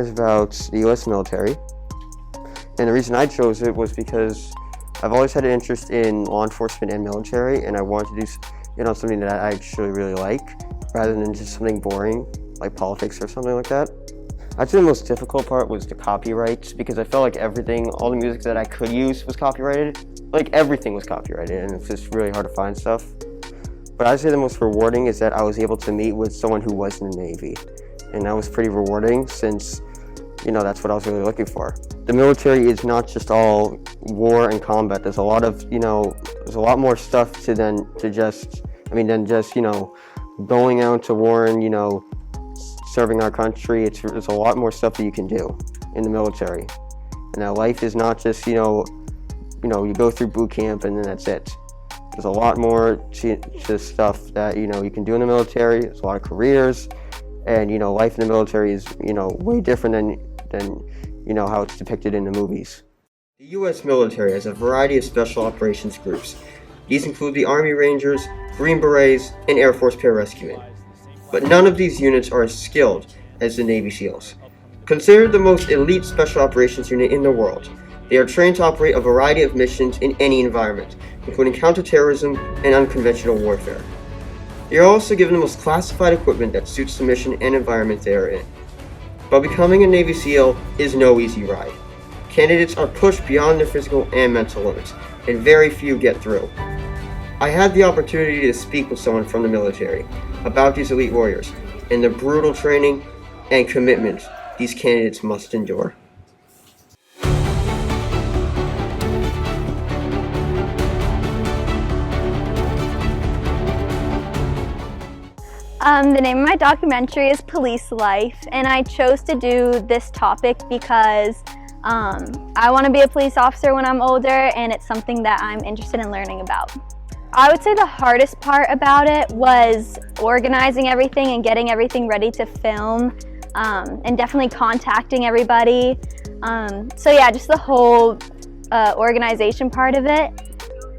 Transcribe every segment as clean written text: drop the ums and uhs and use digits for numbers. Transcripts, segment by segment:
is about the U.S. military. And the reason I chose it was because I've always had an interest in law enforcement and military, and I wanted to do something that I actually really like, rather than just something boring like politics or something like that. I'd say the most difficult part was the copyrights, because I felt like everything, all the music that I could use was copyrighted. Like everything was copyrighted, and it's just really hard to find stuff. But I'd say the most rewarding is that I was able to meet with someone who was in the Navy. And that was pretty rewarding since, that's what I was really looking for. The military is not just all war and combat. There's a lot of, there's a lot more stuff than just going out to war and, serving our country. There's a lot more stuff that you can do in the military. And that life is not just, you go through boot camp and then that's it. There's a lot more to stuff that, you can do in the military. There's a lot of careers, and, life in the military is, way different than how it's depicted in the movies. The U.S. military has a variety of special operations groups. These include the Army Rangers, Green Berets, and Air Force Pararescuemen. But none of these units are as skilled as the Navy SEALs. Considered the most elite special operations unit in the world, they are trained to operate a variety of missions in any environment, including counterterrorism and unconventional warfare. They are also given the most classified equipment that suits the mission and environment they are in. But becoming a Navy SEAL is no easy ride. Candidates are pushed beyond their physical and mental limits, and very few get through. I had the opportunity to speak with someone from the military about these elite warriors and the brutal training and commitment these candidates must endure. The name of my documentary is Police Life, and I chose to do this topic because I want to be a police officer when I'm older, and it's something that I'm interested in learning about. I would say the hardest part about it was organizing everything and getting everything ready to film, and definitely contacting everybody. So yeah, just the whole organization part of it.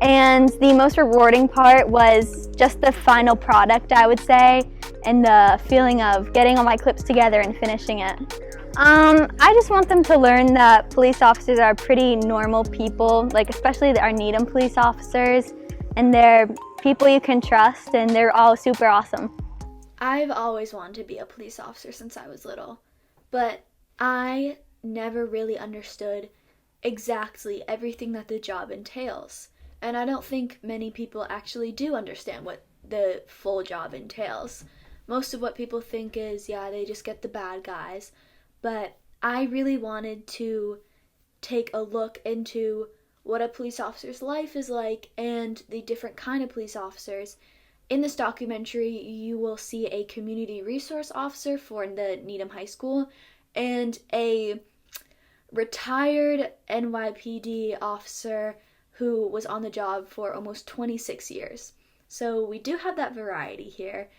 And the most rewarding part was just the final product, I would say, and the feeling of getting all my clips together and finishing it. I just want them to learn that police officers are pretty normal people, like especially our Needham police officers, and they're people you can trust, and they're all super awesome. I've always wanted to be a police officer since I was little, but I never really understood exactly everything that the job entails. And I don't think many people actually do understand what the full job entails. Most of what people think is, yeah, they just get the bad guys. But I really wanted to take a look into what a police officer's life is like and the different kind of police officers. In this documentary, you will see a community resource officer for the Needham High School and a retired NYPD officer who was on the job for almost 26 years. So we do have that variety here,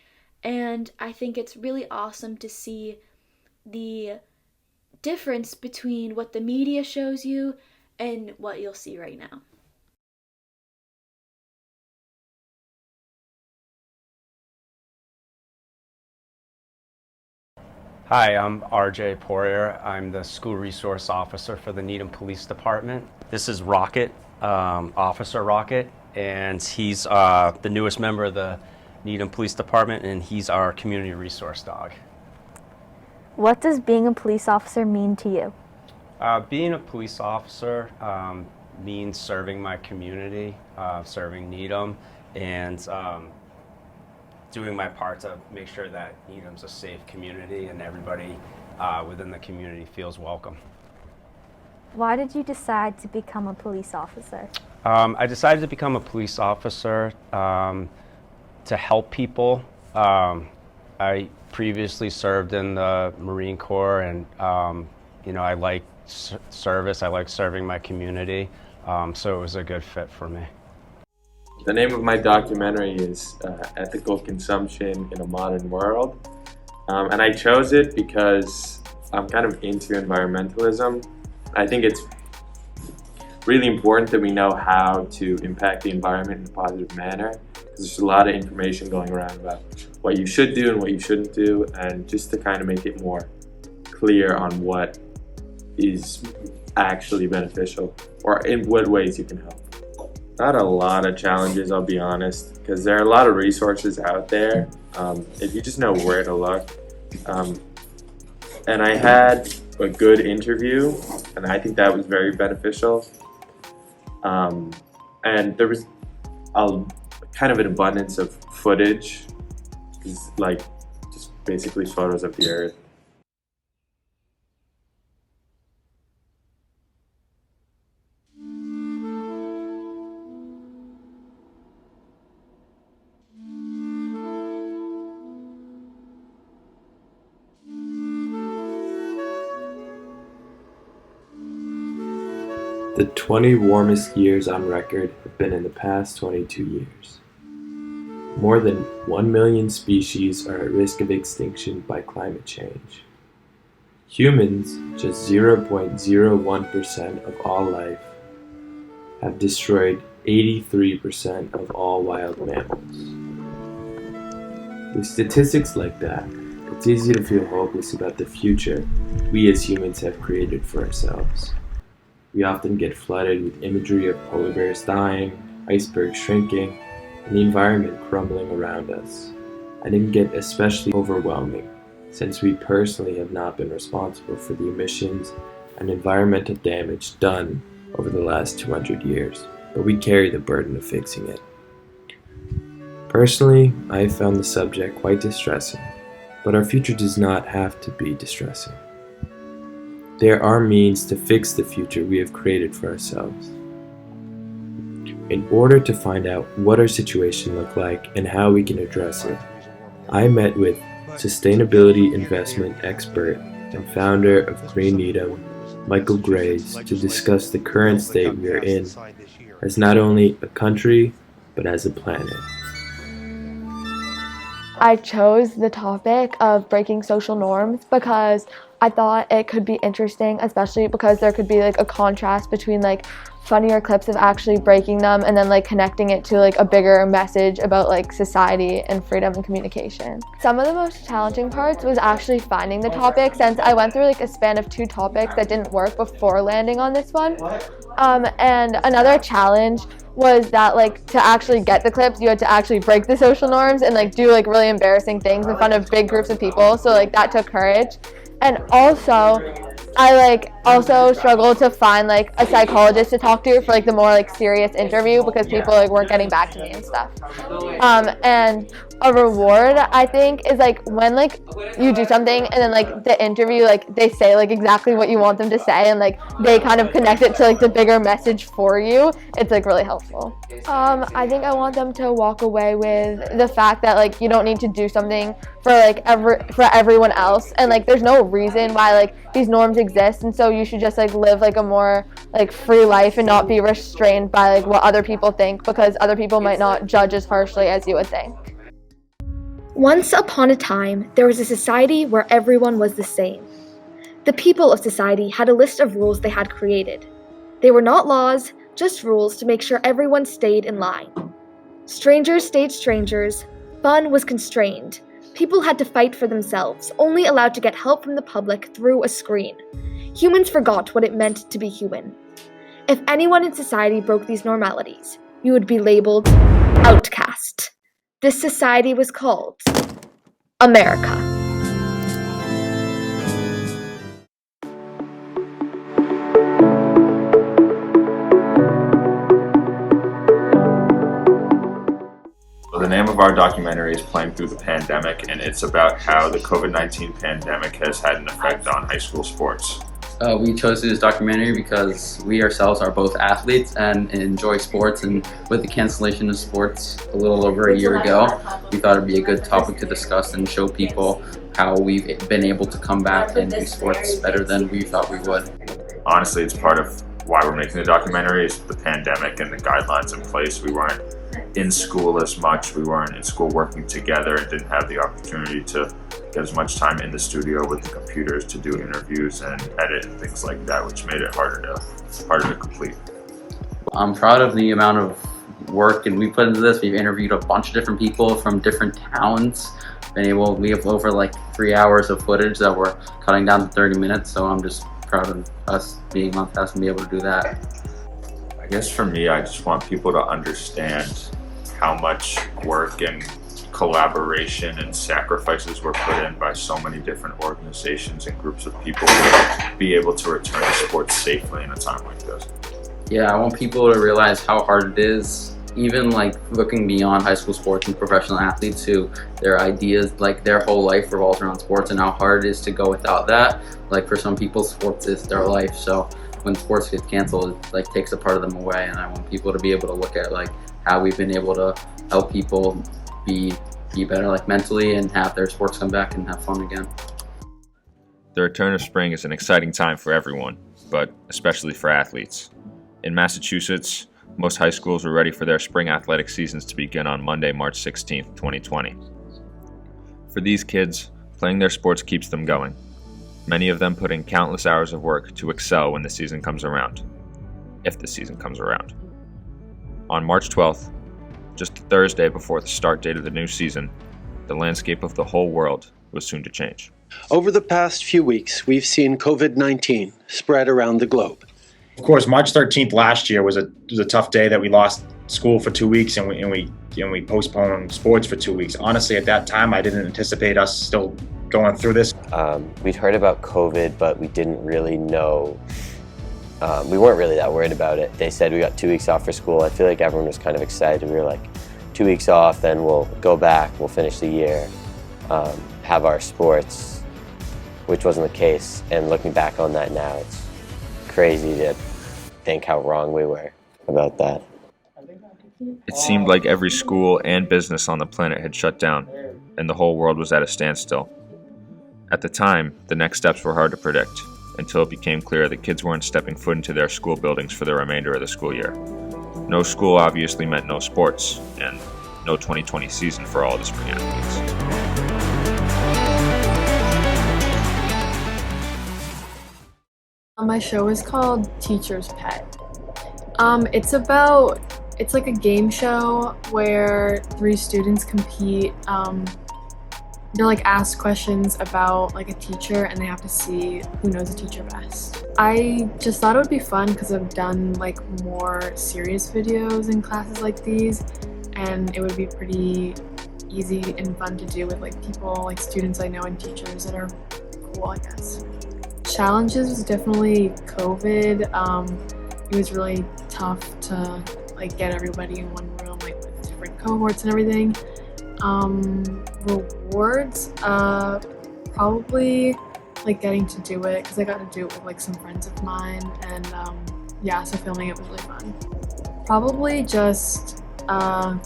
and I think it's really awesome to see the difference between what the media shows you and what you'll see right now. Hi, I'm RJ Poirier. I'm the school resource officer for the Needham Police Department. This is Rocket, Officer Rocket, and he's the newest member of the Needham Police Department, and he's our community resource dog. What does being a police officer mean to you? Being a police officer means serving my community, serving Needham, and doing my part to make sure that Needham's a safe community and everybody within the community feels welcome. Why did you decide to become a police officer? I decided to become a police officer to help people. I previously served in the Marine Corps, and I like service. I like serving my community, so it was a good fit for me. The name of my documentary is Ethical Consumption in a Modern World, and I chose it because I'm kind of into environmentalism. I think it's really important that we know how to impact the environment in a positive manner, because there's a lot of information going around about what you should do and what you shouldn't do, and just to kind of make it more clear on what is actually beneficial or in what ways you can help. Not a lot of challenges, I'll be honest, because there are a lot of resources out there if you just know where to look. And I had a good interview, and I think that was very beneficial. And there was a kind of an abundance of footage, like just basically photos of the earth. The 20 warmest years on record have been in the past 22 years. More than 1 million species are at risk of extinction by climate change. Humans, just 0.01% of all life, have destroyed 83% of all wild mammals. With statistics like that, it's easy to feel hopeless about the future we as humans have created for ourselves. We often get flooded with imagery of polar bears dying, icebergs shrinking, and the environment crumbling around us. And it can get especially overwhelming, since we personally have not been responsible for the emissions and environmental damage done over the last 200 years, but we carry the burden of fixing it. Personally, I have found the subject quite distressing, but our future does not have to be distressing. There are means to fix the future we have created for ourselves. In order to find out what our situation looks like and how we can address it, I met with sustainability investment expert and founder of Green Needham, Michael Graves, to discuss the current state we are in as not only a country, but as a planet. I chose the topic of breaking social norms because I thought it could be interesting, especially because there could be like a contrast between like funnier clips of actually breaking them and then like connecting it to like a bigger message about like society and freedom and communication. Some of the most challenging parts was actually finding the topic, since I went through like a span of 2 topics that didn't work before landing on this one. And another challenge was that like to actually get the clips, you had to actually break the social norms and like do like really embarrassing things in front of big groups of people. So like that took courage. And also, I also struggled to find like a psychologist to talk to for like the more like serious interview, because people like weren't getting back to me and stuff. And a reward, I think, is like when like you do something and then like the interview, like they say like exactly what you want them to say and like they kind of connect it to like the bigger message for you. It's like really helpful. I think I want them to walk away with the fact that like you don't need to do something for like for everyone else, and like there's no reason why like these norms exist, and so you should just like live like a more like free life and not be restrained by like what other people think, because other people might not judge as harshly as you would think. Once upon a time, there was a society where everyone was the same. The people of society had a list of rules they had created. They were not laws, just rules to make sure everyone stayed in line. Strangers stayed strangers, fun was constrained. People had to fight for themselves, only allowed to get help from the public through a screen. Humans forgot what it meant to be human. If anyone in society broke these normalities, you would be labeled outcast. This society was called America. The name of our documentary is Playing Through the Pandemic, and it's about how the COVID-19 pandemic has had an effect on high school sports. We chose this documentary because we ourselves are both athletes and enjoy sports, and with the cancellation of sports a little over a year ago, we thought it'd be a good topic to discuss and show people how we've been able to come back and do sports better than we thought we would. Honestly, it's part of why we're making the documentary is the pandemic and the guidelines in place. We weren't in school as much, we weren't in school working together, and didn't have the opportunity to get as much time in the studio with the computers to do interviews and edit and things like that, which made it harder to complete. I'm proud of the amount of work and we put into this. We've interviewed a bunch of different people from different towns we have over like 3 hours of footage that we're cutting down to 30 minutes, so I'm just proud of us being on task and be able to do that. I guess for me, I just want people to understand how much work and collaboration and sacrifices were put in by so many different organizations and groups of people to be able to return to sports safely in a time like this. Yeah, I want people to realize how hard it is, even like looking beyond high school sports and professional athletes who their ideas, like their whole life revolves around sports, and how hard it is to go without that. Like for some people, sports is their life, so when sports gets canceled, it like takes a part of them away, and I want people to be able to look at like how we've been able to help people be better like mentally and have their sports come back and have fun again. The return of spring is an exciting time for everyone, but especially for athletes. In Massachusetts, most high schools were ready for their spring athletic seasons to begin on Monday, March 16th, 2020. For these kids, playing their sports keeps them going. Many of them put in countless hours of work to excel when the season comes around, if the season comes around. On March 12th, just the Thursday before the start date of the new season, the landscape of the whole world was soon to change. Over the past few weeks, we've seen COVID-19 spread around the globe. Of course, March 13th last year was a tough day that we lost school for 2 weeks and we postponed sports for 2 weeks. Honestly, at that time, I didn't anticipate us still going through this. We'd heard about COVID, but we didn't really know. We weren't really that worried about it. They said we got 2 weeks off for school. I feel like everyone was kind of excited. We were like, 2 weeks off, then we'll go back, we'll finish the year, have our sports, which wasn't the case. And looking back on that now, it's crazy to think how wrong we were about that. It seemed like every school and business on the planet had shut down, and the whole world was at a standstill. At the time, the next steps were hard to predict, until it became clear that kids weren't stepping foot into their school buildings for the remainder of the school year. No school obviously meant no sports, and no 2020 season for all the spring athletes. My show is called Teacher's Pet. It's like a game show where 3 students compete. They're like asked questions about like a teacher, and they have to see who knows the teacher best. I just thought it would be fun because I've done like more serious videos in classes like these, and it would be pretty easy and fun to do with like people, like students I know and teachers that are cool, I guess. Challenges was definitely COVID. It was really tough to like get everybody in one room, like with different cohorts and everything. Rewards, probably like getting to do it because I got to do it with like some friends of mine, and yeah, so filming it was really fun. Probably just to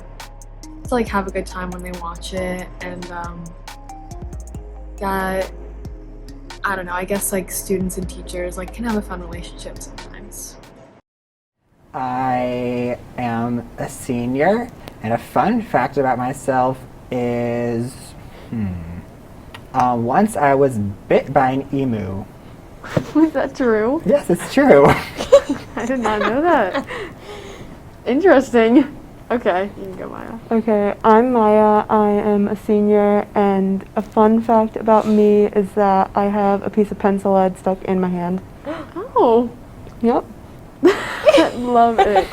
like have a good time when they watch it, and that, I don't know, I guess like students and teachers like can have a fun relationship sometimes. I am a senior, and a fun fact about myself is, once I was bit by an emu. Was that true? Yes, it's true. I did not know that. Interesting. Okay, you can go, Maya. Okay, I'm Maya. I am a senior, and a fun fact about me is that I have a piece of pencil lead stuck in my hand. Oh. Yep. Love it.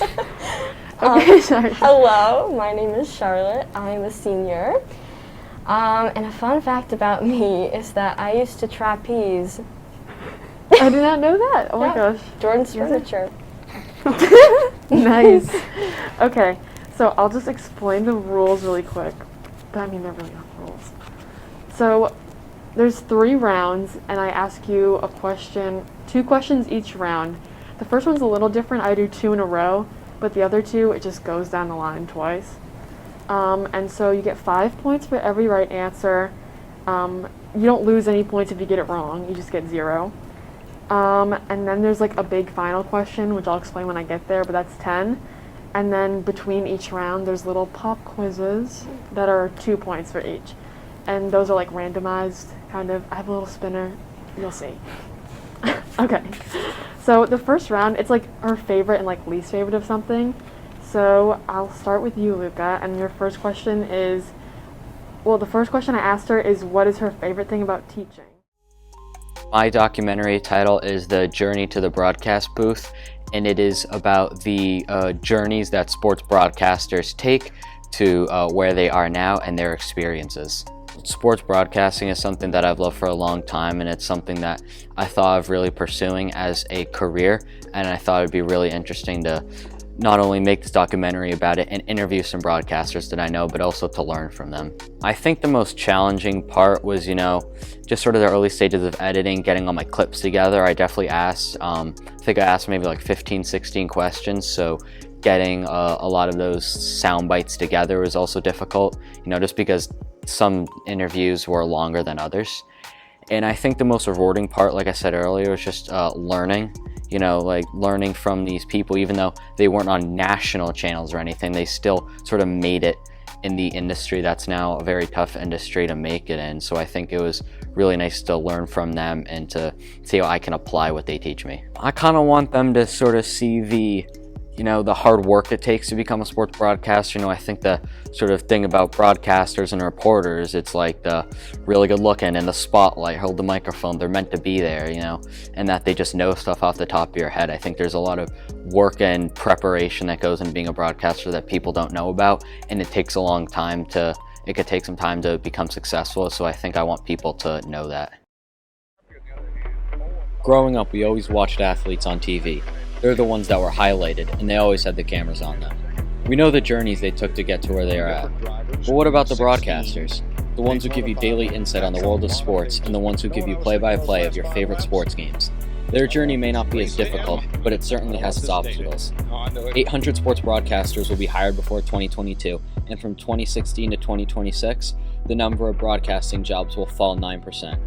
Okay, sorry. Hello, my name is Charlotte. I'm a senior. And a fun fact about me is that I used to trapeze. I did not know that. Oh my gosh. Jordan's furniture. Nice. Okay, so I'll just explain the rules really quick. But I mean, they're really not rules. So there's 3 rounds, and I ask you a question, 2 questions each round. The first one's a little different. I do 2 in a row, but the other 2, it just goes down the line twice. And so you get 5 points for every right answer. You don't lose any points if you get it wrong. You just get 0. And then there's like a big final question, which I'll explain when I get there, but that's 10. And then between each round, there's little pop quizzes that are 2 points for each. And those are like randomized, kind of. I have a little spinner. You'll see. Okay. So the first round, it's like our favorite and like least favorite of something. So I'll start with you, Luca, and your first question is, Well, the first question I asked her is, what is her favorite thing about teaching? My documentary title is The Journey to the Broadcast Booth, and it is about the journeys that sports broadcasters take to where they are now and their experiences. Sports broadcasting is something that I've loved for a long time, and it's something that I thought of really pursuing as a career, and I thought it'd be really interesting to not only make this documentary about it and interview some broadcasters that I know, but also to learn from them. I think the most challenging part was, just sort of the early stages of editing, getting all my clips together. I definitely asked, I think I asked maybe like 15, 16 questions, so getting a lot of those sound bites together was also difficult, just because some interviews were longer than others. And I think the most rewarding part, like I said earlier, was just learning. Learning from these people, even though they weren't on national channels or anything, they still sort of made it in the industry that's now a very tough industry to make it in. So I think it was really nice to learn from them and to see how I can apply what they teach me. I kind of want them to sort of see the hard work it takes to become a sports broadcaster. I think the sort of thing about broadcasters and reporters, it's like the really good looking in the spotlight, hold the microphone, they're meant to be there, and that they just know stuff off the top of your head. I think there's a lot of work and preparation that goes into being a broadcaster that people don't know about, and it takes a long time it could take some time to become successful, so I think I want people to know that. Growing up, we always watched athletes on TV. They're the ones that were highlighted, and they always had the cameras on them. We know the journeys they took to get to where they are at. But what about the broadcasters? The ones who give you daily insight on the world of sports, and the ones who give you play-by-play of your favorite sports games. Their journey may not be as difficult, but it certainly has its obstacles. 800 sports broadcasters will be hired before 2022, and from 2016 to 2026, the number of broadcasting jobs will fall 9%.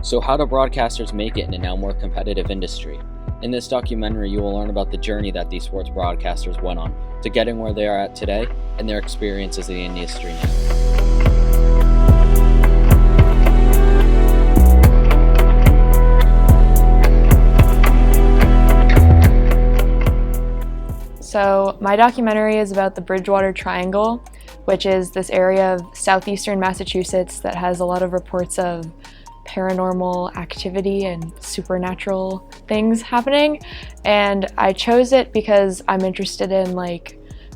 So how do broadcasters make it in a now more competitive industry? In this documentary, you will learn about the journey that these sports broadcasters went on to getting where they are at today and their experiences in the industry now. So my documentary is about the Bridgewater Triangle, which is this area of southeastern Massachusetts that has a lot of reports of paranormal activity and supernatural things happening. And I chose it because I'm interested in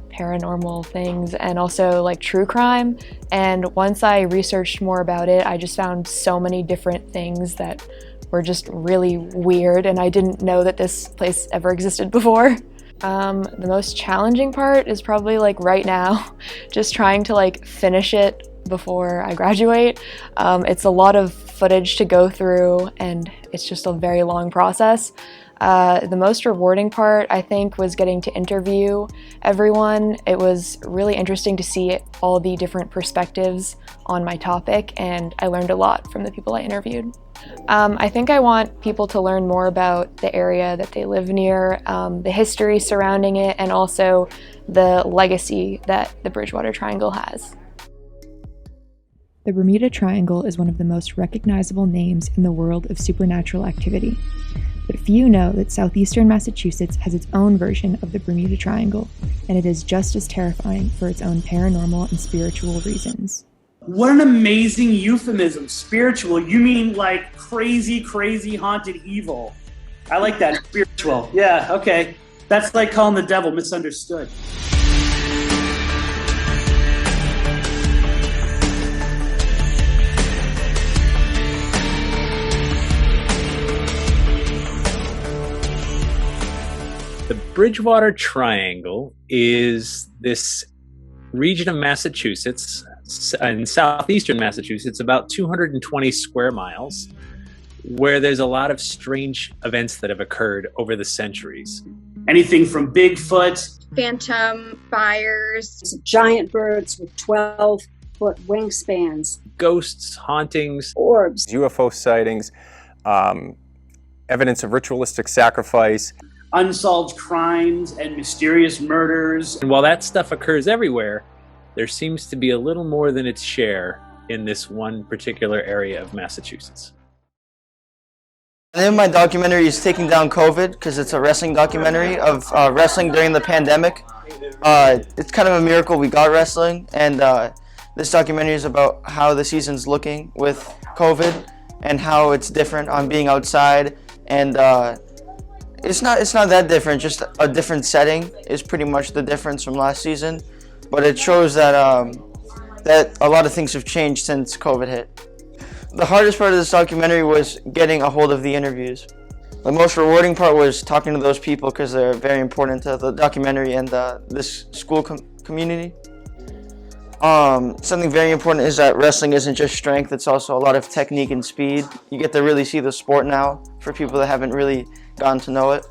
paranormal things and also true crime. And once I researched more about it, I just found so many different things that were just really weird, and I didn't know that this place ever existed before. The most challenging part is probably right now, just trying to finish it before I graduate. It's a lot of footage to go through, and it's just a very long process. The most rewarding part, I think, was getting to interview everyone. It was really interesting to see all the different perspectives on my topic, and I learned a lot from the people I interviewed. I think I want people to learn more about the area that they live near, the history surrounding it, and also the legacy that the Bridgewater Triangle has. The Bermuda Triangle is one of the most recognizable names in the world of supernatural activity. But few know that southeastern Massachusetts has its own version of the Bermuda Triangle, and it is just as terrifying for its own paranormal and spiritual reasons. What an amazing euphemism. Spiritual. You mean crazy, crazy haunted evil. I like that. Spiritual. Yeah, okay. That's like calling the devil misunderstood. The Bridgewater Triangle is this region of Massachusetts, in southeastern Massachusetts, about 220 square miles, where there's a lot of strange events that have occurred over the centuries. Anything from Bigfoot, phantom fires, giant birds with 12-foot wingspans, ghosts, hauntings, orbs, UFO sightings, evidence of ritualistic sacrifice, unsolved crimes and mysterious murders. And while that stuff occurs everywhere, there seems to be a little more than its share in this one particular area of Massachusetts. The name of my documentary is Taking Down COVID, because it's a wrestling documentary of wrestling during the pandemic. It's kind of a miracle we got wrestling, and This documentary is about how the season's looking with COVID and how it's different on being outside, and it's not that different. Just a different setting is pretty much the difference from last season, but it shows that that a lot of things have changed since COVID hit. The hardest part of this documentary was getting a hold of the interviews. The most rewarding part was talking to those people because they're very important to the documentary and this school community. Something very important is that wrestling isn't just strength, it's also a lot of technique and speed. You get to really see the sport now for people that haven't really gotten to know it.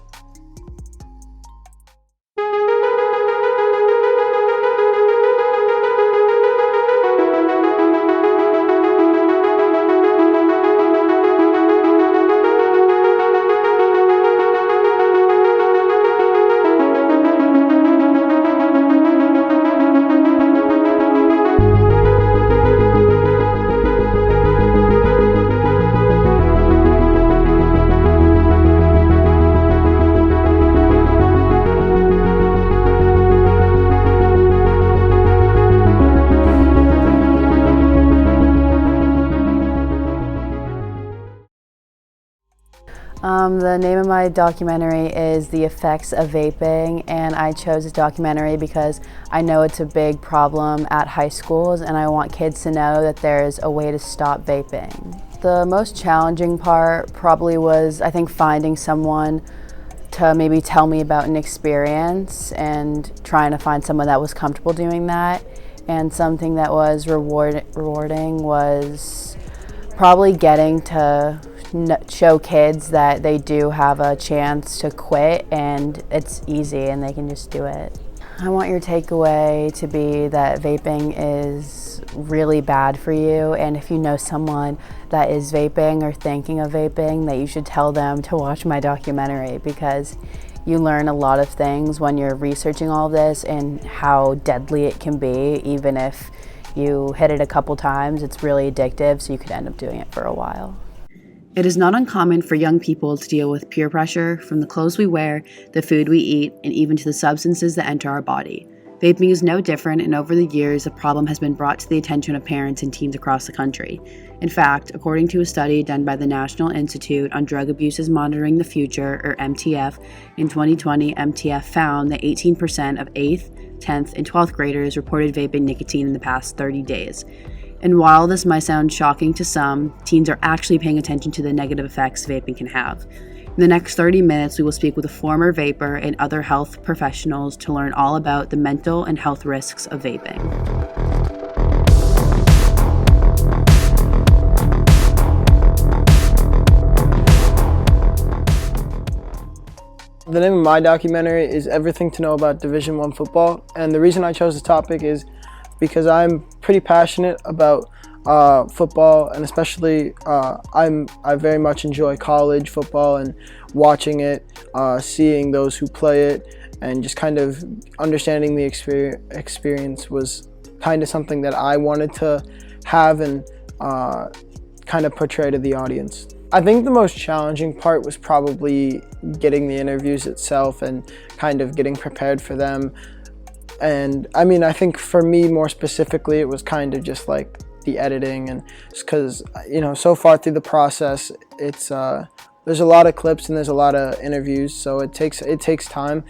The name of my documentary is The Effects of Vaping, and I chose this documentary because I know it's a big problem at high schools and I want kids to know that there's a way to stop vaping. The most challenging part probably was, I think, finding someone to maybe tell me about an experience and trying to find someone that was comfortable doing that. And something that was rewarding was probably getting to show kids that they do have a chance to quit and it's easy and they can just do it. I want your takeaway to be that vaping is really bad for you, and if you know someone that is vaping or thinking of vaping, that you should tell them to watch my documentary, because you learn a lot of things when you're researching all this and how deadly it can be. Even if you hit it a couple times, it's really addictive, so you could end up doing it for a while. It is not uncommon for young people to deal with peer pressure, from the clothes we wear, the food we eat, and even to the substances that enter our body. Vaping is no different, and over the years, the problem has been brought to the attention of parents and teens across the country. In fact, according to a study done by the National Institute on Drug Abuses Monitoring the Future, or MTF, in 2020, MTF found that 18% of 8th, 10th, and 12th graders reported vaping nicotine in the past 30 days. And while this might sound shocking to some, teens are actually paying attention to the negative effects vaping can have. In the next 30 minutes, we will speak with a former vapor and other health professionals to learn all about the mental and health risks of vaping. The name of my documentary is Everything to Know About Division I Football, and the reason I chose this topic is because I'm pretty passionate about football, and especially I very much enjoy college football and watching it, seeing those who play it, and just kind of understanding the experience was kind of something that I wanted to have and kind of portray to the audience. I think the most challenging part was probably getting the interviews itself and kind of getting prepared for them. And I mean, I think for me more specifically, it was kind of just like the editing, and just because, you know, so far through the process, it's there's a lot of clips and there's a lot of interviews, so it takes time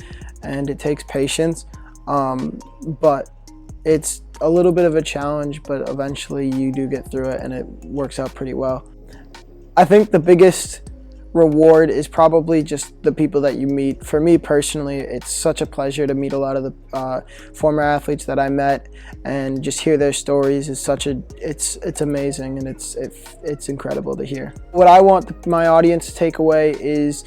and it takes patience, but it's a little bit of a challenge, but eventually you do get through it and it works out pretty well. I think the biggest reward is probably just the people that you meet. For me personally, it's such a pleasure to meet a lot of the former athletes that I met, and just hear their stories is it's amazing, and it's incredible to hear. What I want my audience to take away is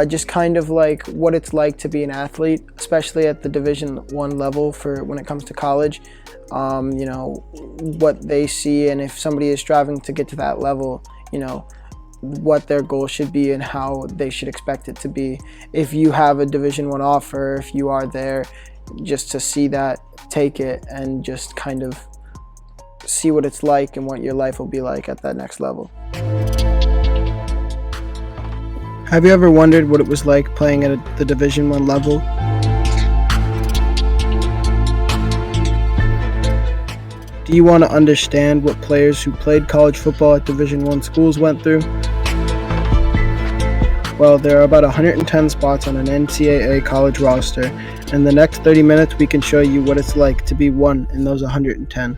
just kind of like what it's like to be an athlete, especially at the Division I level for when it comes to college. You know, what they see, and if somebody is striving to get to that level, you know, what their goal should be and how they should expect it to be. If you have a Division I offer, if you are there, just to see that, take it, and just kind of see what it's like and what your life will be like at that next level. Have you ever wondered what it was like playing at the Division I level? Do you want to understand what players who played college football at Division I schools went through? Well, there are about 110 spots on an NCAA college roster. In the next 30 minutes, we can show you what it's like to be one in those 110.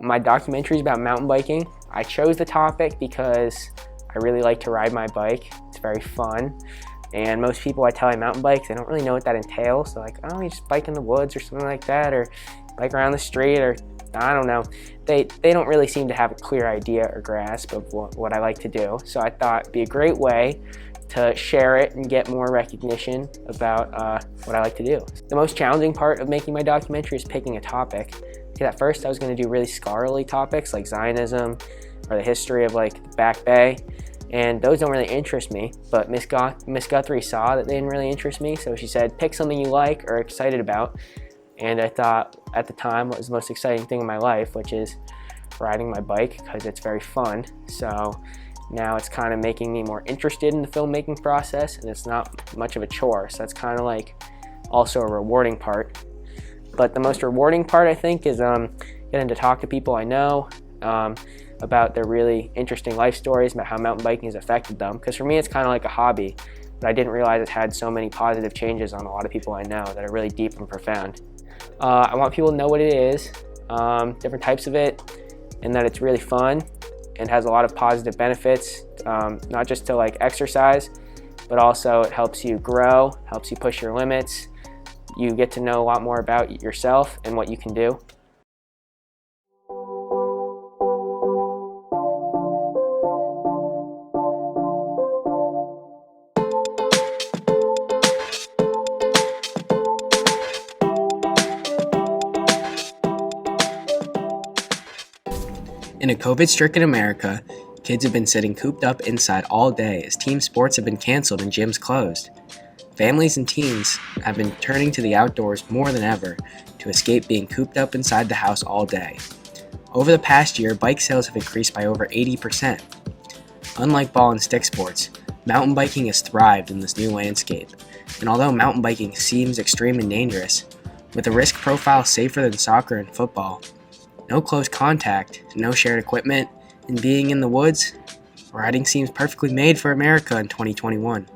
My documentary is about mountain biking. I chose the topic because I really like to ride my bike. It's very fun. And most people I tell I mountain bike, they don't really know what that entails. So like, oh, you just bike in the woods or something like that, or bike around the street, or I don't know. They don't really seem to have a clear idea or grasp of what I like to do. So I thought it'd be a great way to share it and get more recognition about what I like to do. The most challenging part of making my documentary is picking a topic. Because at first I was going to do really scholarly topics like Zionism or the history of like the Back Bay. And those don't really interest me, but Miss Guthrie saw that they didn't really interest me, so she said, pick something you like or are excited about. And I thought at the time what was the most exciting thing in my life, which is riding my bike, because it's very fun. So now it's kind of making me more interested in the filmmaking process, and it's not much of a chore, so that's kind of like also a rewarding part. But the most rewarding part, I think, is getting to talk to people I know, about their really interesting life stories, about how mountain biking has affected them. Because for me, it's kind of like a hobby, but I didn't realize it's had so many positive changes on a lot of people I know that are really deep and profound. I want people to know what it is, different types of it, and that it's really fun and has a lot of positive benefits, not just to like exercise, but also it helps you grow, helps you push your limits. You get to know a lot more about yourself and what you can do. In a COVID-stricken America, kids have been sitting cooped up inside all day as team sports have been canceled and gyms closed. Families and teens have been turning to the outdoors more than ever to escape being cooped up inside the house all day. Over the past year, bike sales have increased by over 80%. Unlike ball and stick sports, mountain biking has thrived in this new landscape. And although mountain biking seems extreme and dangerous, with a risk profile safer than soccer and football, no close contact, no shared equipment, and being in the woods, riding seems perfectly made for America in 2021.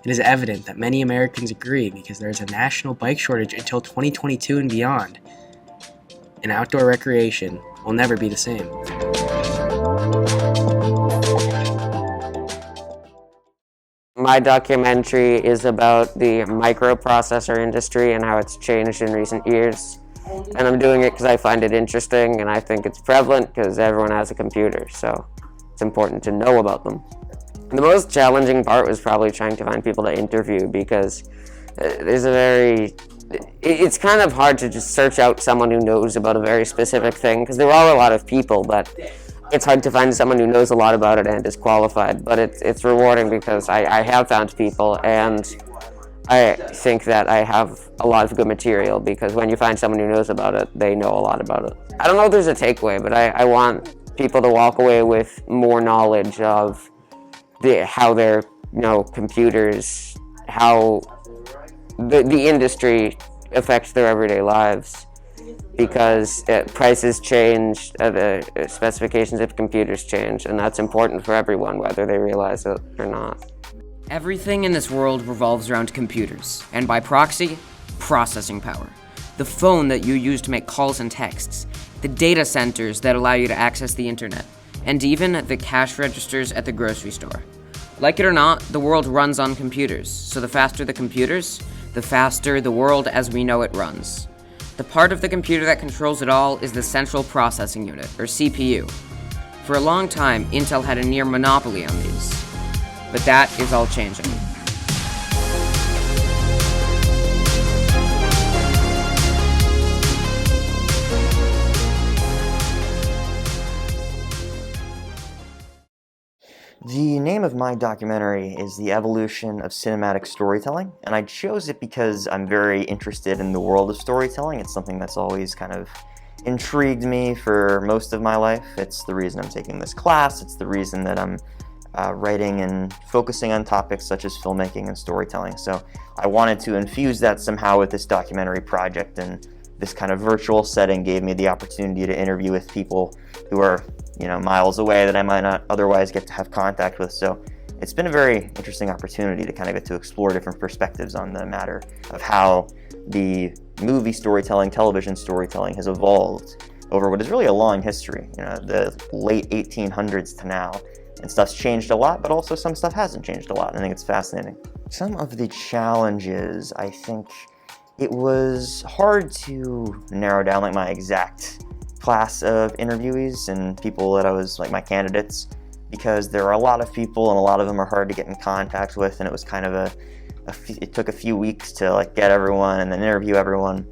It is evident that many Americans agree because there is a national bike shortage until 2022 and beyond, and outdoor recreation will never be the same. My documentary is about the microprocessor industry and how it's changed in recent years. And I'm doing it because I find it interesting and I think it's prevalent because everyone has a computer, so it's important to know about them. The most challenging part was probably trying to find people to interview because it's kind of hard to just search out someone who knows about a very specific thing because there are a lot of people, but it's hard to find someone who knows a lot about it and is qualified. But it's rewarding because I have found people, and I think that I have a lot of good material because when you find someone who knows about it, they know a lot about it. I don't know if there's a takeaway, but I want people to walk away with more knowledge of how their computers, how the industry affects their everyday lives, because prices change, the specifications of computers change, and that's important for everyone, whether they realize it or not. Everything in this world revolves around computers, and by proxy, processing power. The phone that you use to make calls and texts, the data centers that allow you to access the internet, and even the cash registers at the grocery store. Like it or not, the world runs on computers, so the faster the computers, the faster the world as we know it runs. The part of the computer that controls it all is the Central Processing Unit, or CPU. For a long time, Intel had a near monopoly on these, but that is all changing. The name of my documentary is The Evolution of Cinematic Storytelling, and I chose it because I'm very interested in the world of storytelling. It's something that's always kind of intrigued me for most of my life. It's the reason I'm taking this class. It's the reason that I'm writing and focusing on topics such as filmmaking and storytelling. So I wanted to infuse that somehow with this documentary project, and this kind of virtual setting gave me the opportunity to interview with people who are, miles away that I might not otherwise get to have contact with. So it's been a very interesting opportunity to kind of get to explore different perspectives on the matter of how the movie storytelling, television storytelling has evolved over what is really a long history, the late 1800s to now. And stuff's changed a lot, but also some stuff hasn't changed a lot. I think it's fascinating. Some of the challenges, I think it was hard to narrow down like my exact class of interviewees and people that I was like my candidates, because there are a lot of people and a lot of them are hard to get in contact with, and it was kind of it took a few weeks to like get everyone and then interview everyone.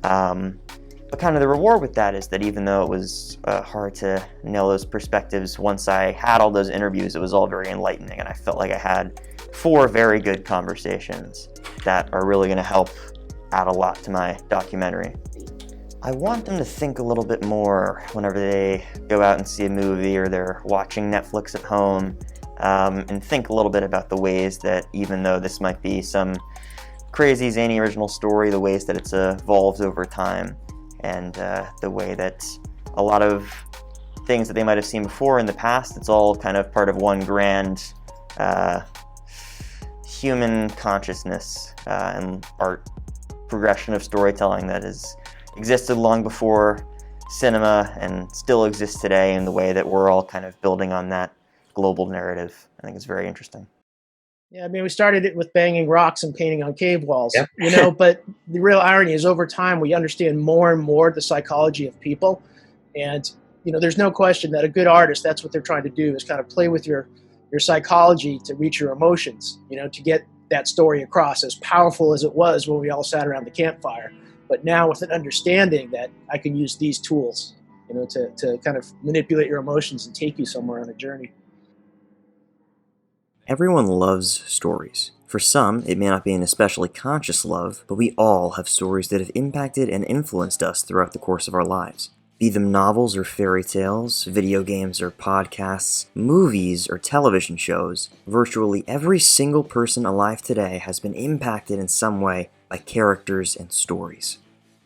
But kind of the reward with that is that even though it was hard to nail those perspectives, once I had all those interviews, it was all very enlightening, and I felt like I had 4 very good conversations that are really going to help add a lot to my documentary. I want them to think a little bit more whenever they go out and see a movie or they're watching Netflix at home, and think a little bit about the ways that, even though this might be some crazy, zany original story, the ways that it's evolved over time, and the way that a lot of things that they might have seen before in the past, it's all kind of part of one grand human consciousness and art progression of storytelling that has existed long before cinema and still exists today, in the way that we're all kind of building on that global narrative. I think it's very interesting. Yeah, I mean, we started it with banging rocks and painting on cave walls, but the real irony is over time we understand more and more the psychology of people. And, there's no question that a good artist, that's what they're trying to do, is kind of play with your psychology to reach your emotions, to get that story across, as powerful as it was when we all sat around the campfire. But now with an understanding that I can use these tools, to kind of manipulate your emotions and take you somewhere on a journey. Everyone loves stories. For some, it may not be an especially conscious love, but we all have stories that have impacted and influenced us throughout the course of our lives. Be them novels or fairy tales, video games or podcasts, movies or television shows, virtually every single person alive today has been impacted in some way by characters and stories.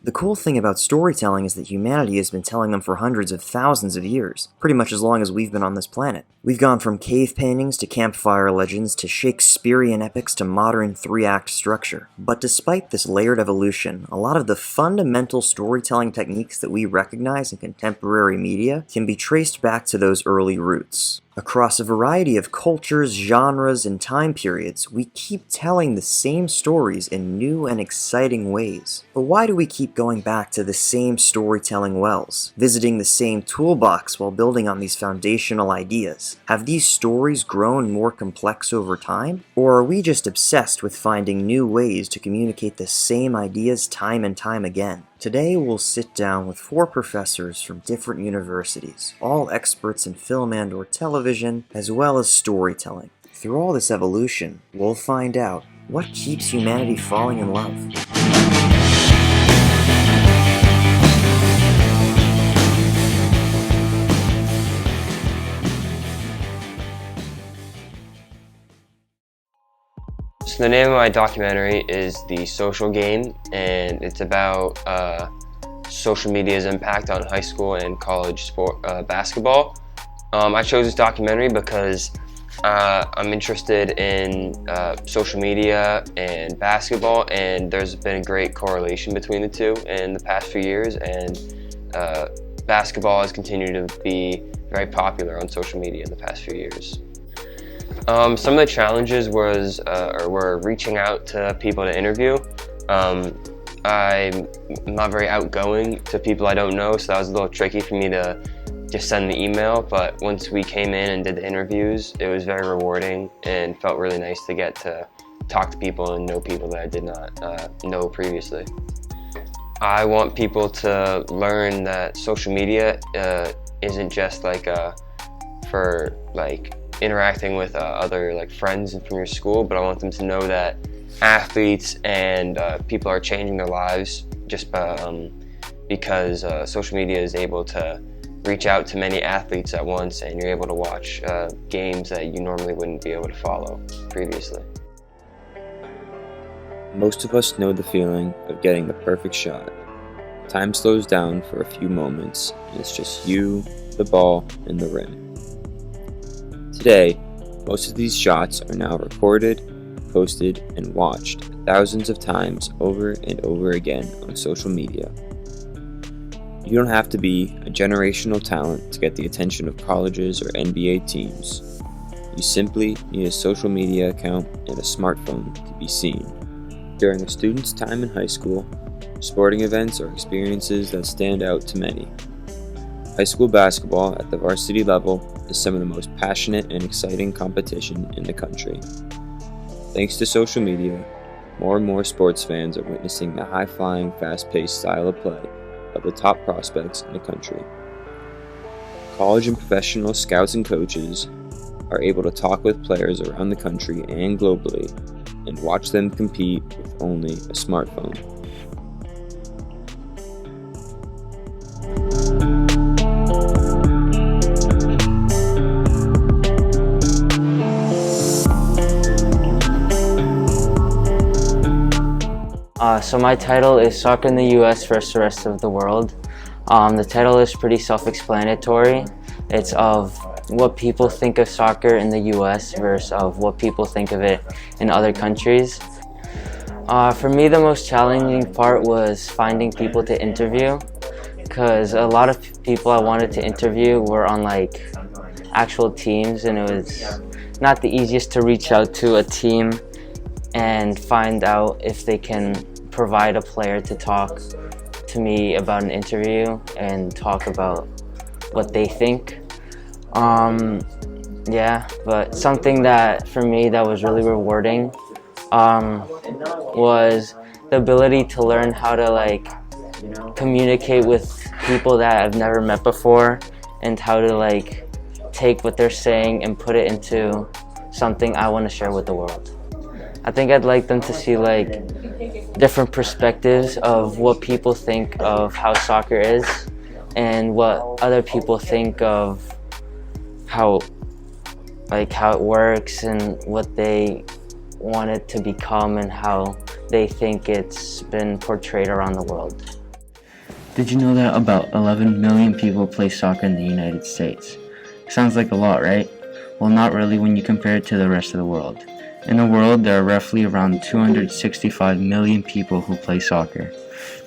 The cool thing about storytelling is that humanity has been telling them for hundreds of thousands of years, pretty much as long as we've been on this planet. We've gone from cave paintings to campfire legends to Shakespearean epics to modern 3-act structure. But despite this layered evolution, a lot of the fundamental storytelling techniques that we recognize in contemporary media can be traced back to those early roots. Across a variety of cultures, genres, and time periods, we keep telling the same stories in new and exciting ways. But why do we keep going back to the same storytelling wells, visiting the same toolbox while building on these foundational ideas? Have these stories grown more complex over time? Or are we just obsessed with finding new ways to communicate the same ideas time and time again? Today we'll sit down with 4 professors from different universities, all experts in film and or television, as well as storytelling. Through all this evolution, we'll find out what keeps humanity falling in love. So the name of my documentary is The Social Game, and it's about social media's impact on high school and college sport basketball. I chose this documentary because I'm interested in social media and basketball, and there's been a great correlation between the two in the past few years, and basketball has continued to be very popular on social media in the past few years. Some of the challenges were reaching out to people to interview. I'm not very outgoing to people I don't know, so that was a little tricky for me to just send the email, but once we came in and did the interviews, it was very rewarding and felt really nice to get to talk to people and know people that I did not know previously. I want people to learn that social media isn't just for interacting with other friends from your school, but I want them to know that athletes and people are changing their lives just because social media is able to reach out to many athletes at once, and you're able to watch games that you normally wouldn't be able to follow previously. Most of us know the feeling of getting the perfect shot. Time slows down for a few moments, and it's just you, the ball, and the rim. Today, most of these shots are now recorded, posted, and watched thousands of times over and over again on social media. You don't have to be a generational talent to get the attention of colleges or NBA teams. You simply need a social media account and a smartphone to be seen. During a student's time in high school, sporting events are experiences that stand out to many. High school basketball at the varsity level is some of the most passionate and exciting competition in the country. Thanks to social media, more and more sports fans are witnessing the high-flying, fast-paced style of play of the top prospects in the country. College and professional scouts and coaches are able to talk with players around the country and globally and watch them compete with only a smartphone. So my title is Soccer in the U.S. versus the rest of the world. The title is pretty self-explanatory. It's of what people think of soccer in the U.S. versus of what people think of it in other countries. For me, the most challenging part was finding people to interview, because a lot of people I wanted to interview were on like actual teams, and it was not the easiest to reach out to a team and find out if they can provide a player to talk to me about an interview and talk about what they think. Yeah, but something that for me that was really rewarding was the ability to learn how to like communicate with people that I've never met before, and how to like take what they're saying and put it into something I want to share with the world. I think I'd like them to see like different perspectives of what people think of how soccer is and what other people think of how it works and what they want it to become and how they think it's been portrayed around the world. Did you know that about 11 million people play soccer in the United States? Sounds like a lot, right? Well, not really when you compare it to the rest of the world. In the world, there are roughly around 265 million people who play soccer,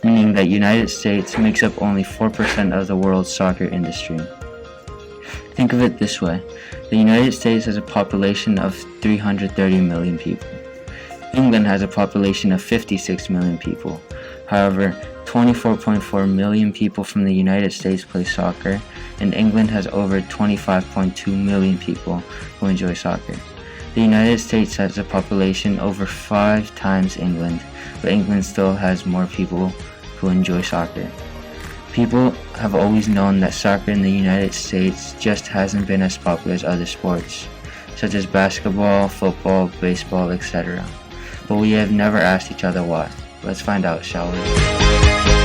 meaning that United States makes up only 4% of the world's soccer industry. Think of it this way. The United States has a population of 330 million people. England has a population of 56 million people. However, 24.4 million people from the United States play soccer, and England has over 25.2 million people who enjoy soccer. The United States has a population over 5 times England, but England still has more people who enjoy soccer. People have always known that soccer in the United States just hasn't been as popular as other sports, such as basketball, football, baseball, etc. But we have never asked each other why. Let's find out, shall we?